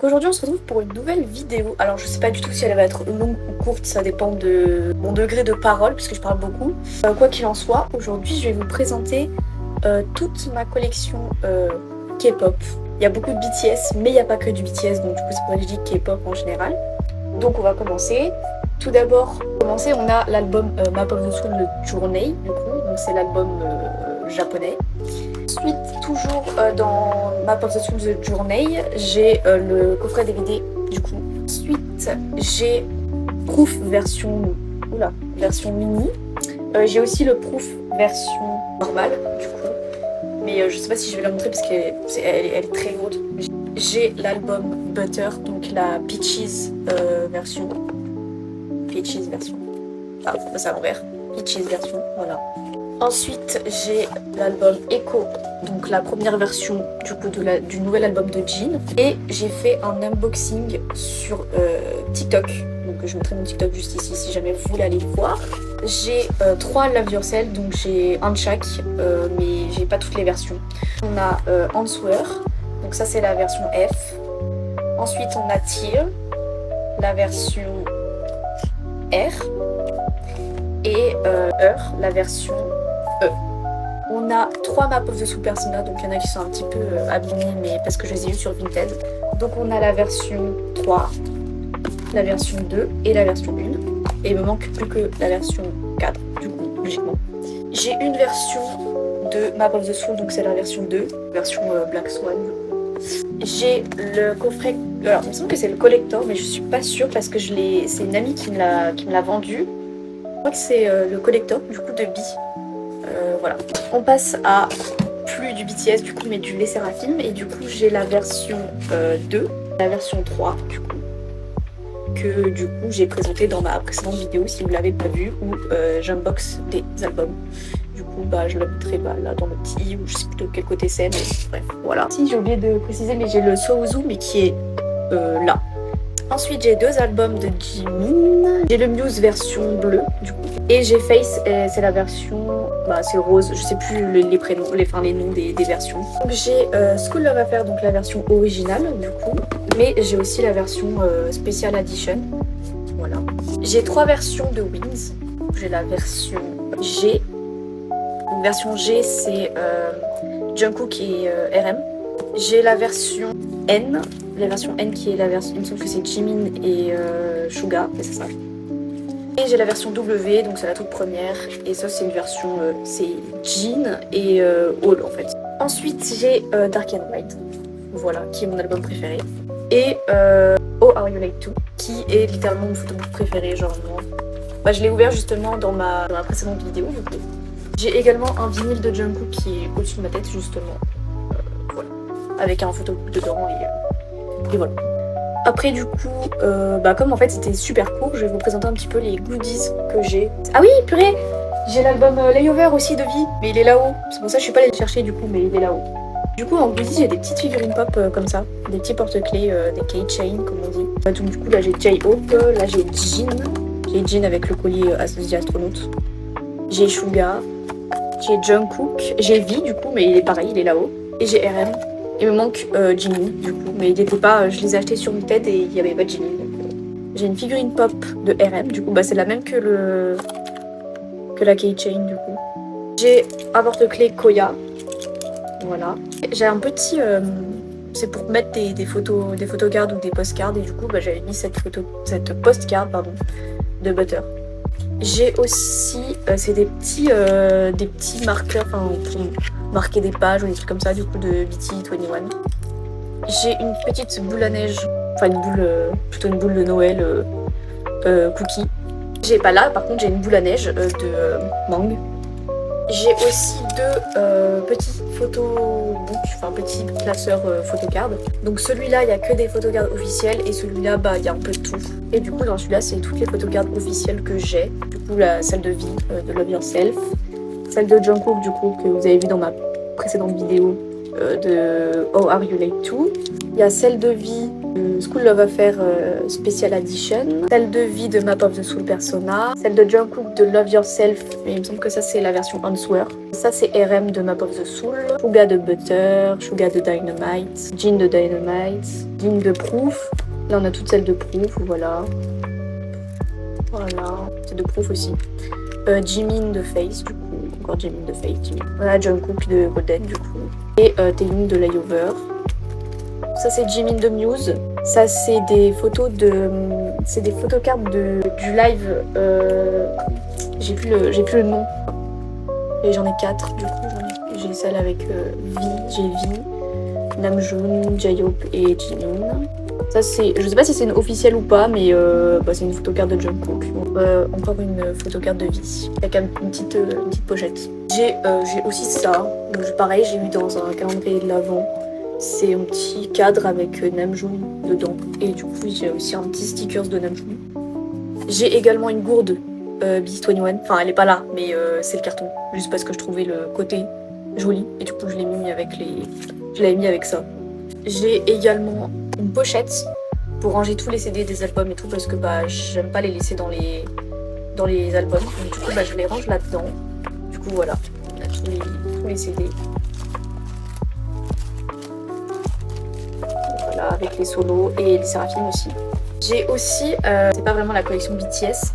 Aujourd'hui on se retrouve pour une nouvelle vidéo. Alors je sais pas du tout si elle va être longue ou courte, ça dépend de mon degré de parole puisque je parle beaucoup. Quoi qu'il en soit, aujourd'hui je vais vous présenter toute ma collection K-pop. Il y a beaucoup de BTS mais il n'y a pas que du BTS, donc du coup c'est pour ça que je dis K-pop en général. Donc on va commencer. Tout d'abord, on a l'album Map of the Soul de Journey, du coup, donc c'est l'album japonais. Ensuite, toujours dans Map of the Soul de Journey, j'ai le coffret DVD du coup. Ensuite, j'ai Proof version mini. J'ai aussi le Proof version normale du coup, mais je sais pas si je vais la montrer parce qu'elle est très lourde. J'ai l'album Butter, donc la Peaches version. Ah, c'est à l'envers. Peaches version, voilà. Ensuite, j'ai l'album Echo, donc la première version du coup du nouvel album de Jin. Et j'ai fait un unboxing sur TikTok. Donc je mettrai mon TikTok juste ici si jamais vous voulez aller le voir. J'ai 3 Love Yourself, donc j'ai un de chaque, mais j'ai pas toutes les versions. On a Answer, donc ça c'est la version F. Ensuite on a Tear, la version R. Et la version E. On a 3 Map of the Soul Persona, donc il y en a qui sont un petit peu abîmés, mais parce que je les ai eu sur Vinted. Donc on a la version 3, la version 2 et la version 1. Et il me manque plus que la version 4, du coup, logiquement. J'ai une version de Map of the Soul, donc c'est la version 2, version Black Swan. J'ai le coffret, alors il me semble que c'est le collector, mais je suis pas sûre parce que c'est une amie qui me l'a vendu. Je crois que c'est le collector du coup de B. Voilà. On passe à plus du BTS du coup mais du Les Seraphim et du coup j'ai la version 2, la version 3 du coup que du coup j'ai présenté dans ma précédente vidéo si vous l'avez pas vue où j'unbox des albums. Du coup bah je la mettrai là dans le petit ou je sais plus de quel côté c'est mais bref voilà. Si j'ai oublié de préciser mais j'ai le Souzou mais qui est là. Ensuite j'ai 2 albums de Jimin, j'ai le Muse version bleue du coup et j'ai Face, c'est la version, c'est rose, je sais plus les prénoms, les noms des versions. Donc j'ai School Love Affair, donc la version originale du coup, mais j'ai aussi la version Special Edition, voilà. J'ai 3 versions de Wings, j'ai la version G, donc version G c'est Jungkook et RM. J'ai la version N, la version N qui est la version, il me semble que c'est Jimin et Suga, c'est ça. Et j'ai la version W, donc c'est la toute première, et ça c'est une version, c'est Jin et All en fait. Ensuite j'ai Dark and White, voilà, qui est mon album préféré. Et Oh Are You Late To, qui est littéralement mon photobook préféré, genre moi. Je l'ai ouvert justement dans ma précédente vidéo, du coup. J'ai également un vinyle de Jungkook qui est au-dessus de ma tête justement. Voilà, avec un photobook dedans et voilà. Après du coup, comme en fait c'était super court, je vais vous présenter un petit peu les goodies que j'ai. Ah oui, purée, j'ai l'album Layover aussi de V, mais il est là-haut. C'est pour ça que je suis pas allée le chercher du coup, mais il est là-haut. Du coup en goodies j'ai des petites figurines pop comme ça, des petits porte-clés, des keychains comme on dit. Donc du coup là j'ai J-Hope, là j'ai Jin avec le collier associé astronaute. J'ai Suga, j'ai Jungkook, j'ai V du coup, mais il est pareil, il est là-haut. Et j'ai RM. Il me manque Jimin du coup, mais il était pas, je les ai achetés sur Vinted et il n'y avait pas de Jimin. J'ai une figurine pop de RM, du coup c'est la même que la keychain du coup. J'ai un porte-clés Koya, voilà. J'ai un petit, c'est pour mettre des photocards ou des postcards et du coup j'avais mis cette postcard de Butter. J'ai aussi, c'est des petits marqueurs, pour marquer des pages ou des trucs comme ça, du coup, de BT21. J'ai une petite boule à neige, plutôt une boule de Noël cookie. J'ai pas là, par contre, j'ai une boule à neige de Mang. J'ai aussi 2 petits photobooks, petits classeurs photocards. Donc celui-là, il n'y a que des photocards officiels et celui-là, il y a un peu de tout. Et du coup, dans celui-là, c'est toutes les photocards officielles que j'ai. Du coup, celle de V, de Love Yourself. Celle de Jungkook, du coup, que vous avez vu dans ma précédente vidéo, de Oh Are You Late Too. Il y a celle de vie de School of Affair Special Edition, celle de vie de Map of the Soul Persona, celle de Jungkook de Love Yourself, mais il me semble que ça c'est la version Answer. Ça c'est RM de Map of the Soul, Suga de Butter, Suga de Dynamite, Jin de Dynamite, Jin de Proof. Là on a toutes celles de Proof, voilà. Voilà, c'est de Proof aussi. Jimin de Face, du coup, encore Jimin de Face, Jimin. Voilà, Jungkook de Golden, du coup. Et Taehyung de Layover. Ça c'est Jimin de Muse. Ça c'est des photos de... C'est des photocards du live. J'ai plus le nom. Et j'en ai 4 du coup. J'ai celle avec V, j'ai V, Namjoon, J-Hope et Jimin. Ça c'est... Je sais pas si c'est une officielle ou pas, mais c'est une photocarte de Jungkook. Encore une photocarte de V. Avec une petite pochette. J'ai aussi ça. Donc, pareil, j'ai eu dans un calendrier de l'Avent. C'est un petit cadre avec Namjoon dedans. Et du coup, j'ai aussi un petit stickers de Namjoon. J'ai également une gourde B21. Enfin, elle est pas là, mais c'est le carton. Juste parce que je trouvais le côté joli. Et du coup, je l'ai mis avec ça. J'ai également une pochette pour ranger tous les CD des albums et tout. Parce que j'aime pas les laisser dans les albums. Donc, du coup, je les range là-dedans. Du coup, voilà. On a tous les CD. Voilà, avec les solos et les Seraphim aussi. J'ai aussi, c'est pas vraiment la collection BTS,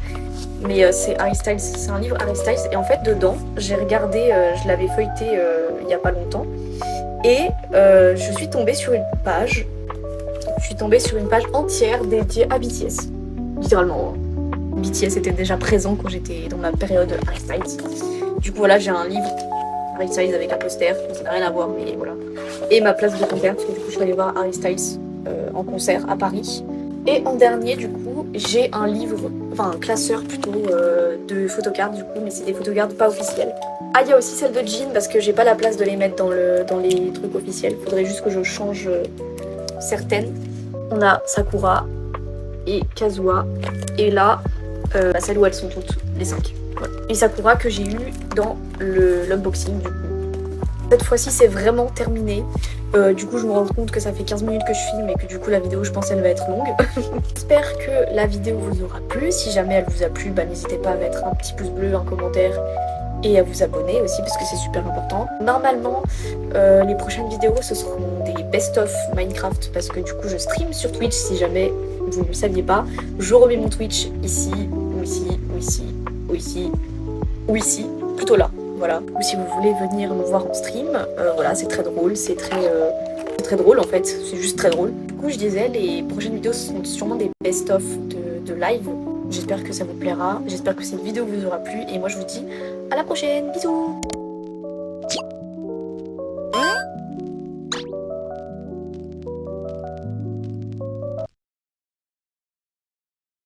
mais c'est Harry Styles, c'est un livre Harry Styles. Et en fait, dedans, j'ai regardé, je l'avais feuilleté il y a pas longtemps. Et je suis tombée sur une page. Entière dédiée à BTS. Littéralement. BTS était déjà présent quand j'étais dans ma période Harry Styles. Du coup, voilà, j'ai un livre Harry Styles avec un poster, ça n'a rien à voir, mais voilà. Et ma place de concert, parce que du coup, je suis allée voir Harry Styles en concert à Paris. Et en dernier, du coup, j'ai un livre, enfin un classeur plutôt de photocards, du coup, mais c'est des photocards pas officielles. Ah, il y a aussi celle de Jin, parce que j'ai pas la place de les mettre dans les trucs officiels. Faudrait juste que je change certaines. On a Sakura et Kazuha. Et là, celle où elles sont toutes, les 5. Voilà. Et Sakura que j'ai eu dans l'unboxing, du coup. Cette fois-ci, c'est vraiment terminé. Du coup, je me rends compte que ça fait 15 minutes que je filme et que du coup, la vidéo, je pense, elle va être longue. J'espère que la vidéo vous aura plu. Si jamais elle vous a plu, n'hésitez pas à mettre un petit pouce bleu, un commentaire et à vous abonner aussi parce que c'est super important. Normalement, les prochaines vidéos, ce seront des best-of Minecraft parce que du coup, je stream sur Twitch si jamais vous ne le saviez pas. Je remets mon Twitch ici, ou ici, ou ici, ou ici, ou ici, plutôt là. Voilà, ou si vous voulez venir me voir en stream, voilà, c'est très drôle, c'est très drôle en fait, c'est juste très drôle. Du coup, je disais, les prochaines vidéos seront sûrement des best-of de live. J'espère que ça vous plaira, j'espère que cette vidéo vous aura plu, et moi je vous dis à la prochaine, bisous!